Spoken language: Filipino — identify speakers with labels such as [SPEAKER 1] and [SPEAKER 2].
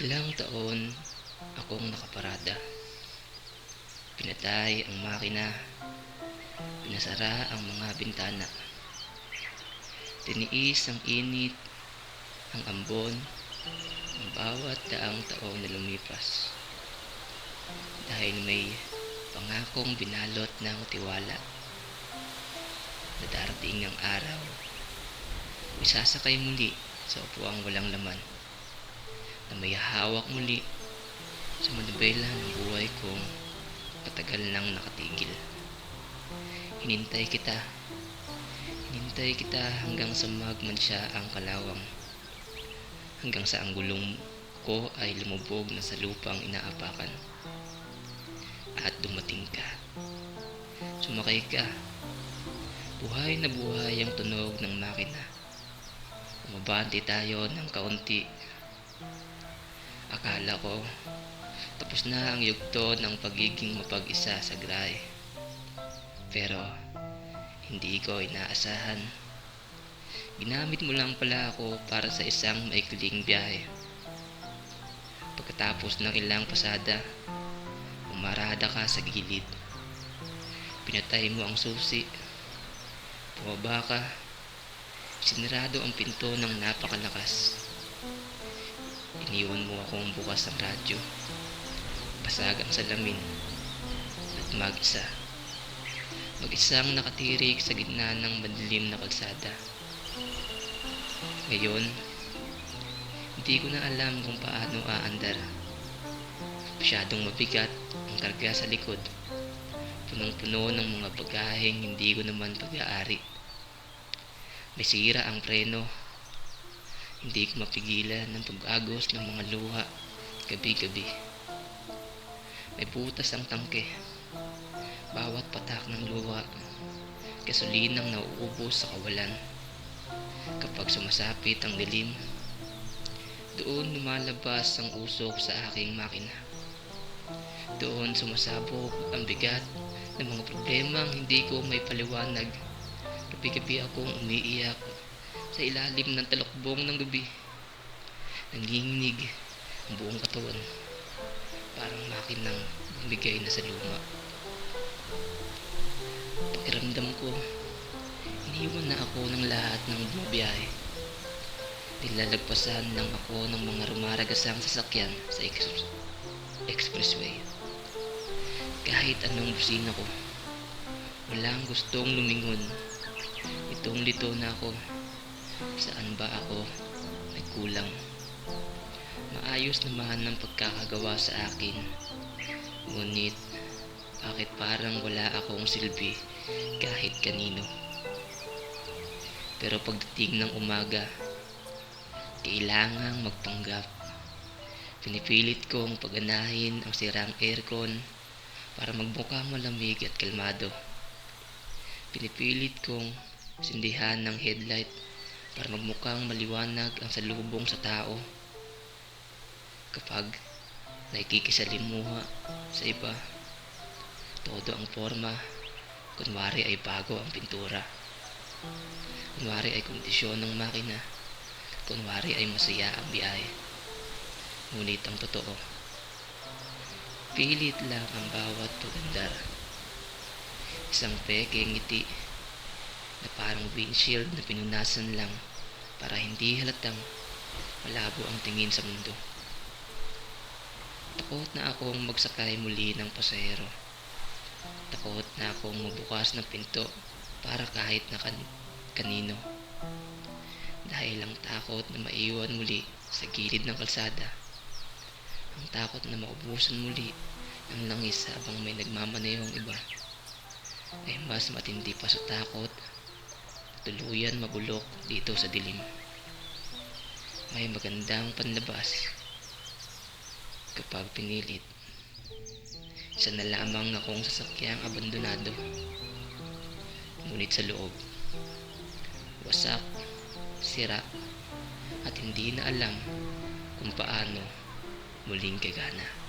[SPEAKER 1] Ilang taon akong nakaparada. Pinatay ang makina, pinasara ang mga bintana. Tiniis ang init, ang ambon, ang bawat daang taon na lumipas. Dahil may pangakong binalot ng tiwala na darating ang araw, isasakay muli sa upuang walang laman, na may hawak muli sa manubela ng buhay kong patagal nang nakatigil. Hinintay kita, hinintay kita hanggang sa magmansya ang kalawang, hanggang sa ang gulong ko ay lumubog na sa lupang inaapakan. At dumating ka, sumakay ka, buhay na buhay ang tunog ng makina. Umabante tayo ng kaunti. Akala ko tapos na ang yugto ng pagiging mapag-isa sa gray. Pero hindi ko inaasahan. Ginamit mo lang pala ako para sa isang maikling biyahe. Pagkatapos ng ilang pasada, umarada ka sa gilid. Pinatay mo ang susi. Bumaba ka. Sinarado ang pinto ng napakalakas. Iniwan mo akong bukas ang radyo, basag ang salamin, at mag-isang nakatirik sa gitna ng madilim na kalsada. Ngayon, hindi ko na alam kung paano aandar. Masyadong mabigat ang karga sa likod, punong-puno ng mga bagaheng hindi ko naman pag-aari. May sira ang preno. Hindi ko mapigilan ng pag-agos ng mga luha gabi-gabi. May butas ang tangke. Bawat patak ng luha, gasolinang nauubos sa kawalan. Kapag sumasapit ang dilim, doon lumalabas ang usok sa aking makina. Doon sumasabog ang bigat ng mga problemang hindi ko may paliwanag. Gabi-gabi akong umiiyak sa ilalim ng talokbong ng gabi. Nanginginig ang buong katawan, parang makinang bumigay na sa luma. Pakiramdam ko, iniwan na ako ng lahat ng bumabiyahe. Nilalagpasan lang ako ng mga rumaragasang sasakyan sa expressway. Kahit anong busina ko, walang gustong lumingon. Litong-lito na ako. Saan ba ako nagkulang? Maayos naman ang pagkakagawa sa akin. Ngunit, bakit parang wala akong silbi kahit kanino? Pero pagdating ng umaga, kailangang magpanggap. Pinipilit kong paganahin ang sirang aircon para magmukhang malamig at kalmado. Pinipilit kong sindihan ng headlight para magmukhang maliwanag ang salubong sa tao. Kapag nakikisalimuha sa iba, todo ang forma, kunwari ay bago ang pintura, kunwari ay kondisyon ng makina, kunwari ay masaya ang biyahe. Ngunit ang totoo, pilit lang ang bawat pagandar. Isang pekeng ngiti na parang windshield na pinunasan lang para hindi halatang malabo ang tingin sa mundo. Takot na akong magsakay muli ng pasahero. Takot na akong mabukas ng pinto para kahit na kanino. Dahil ang takot na maiwan muli sa gilid ng kalsada. Ang takot na maubusan muli ng langis habang may nagmamanehong iba ay mas matindi pa sa takot tuluyan mabulok dito sa dilim. May magandang panlabas kapag pinilit. Isa na lamang akong sasakyang abandonado. Ngunit sa loob, wasak, sira, at hindi na alam kung paano muling gagana.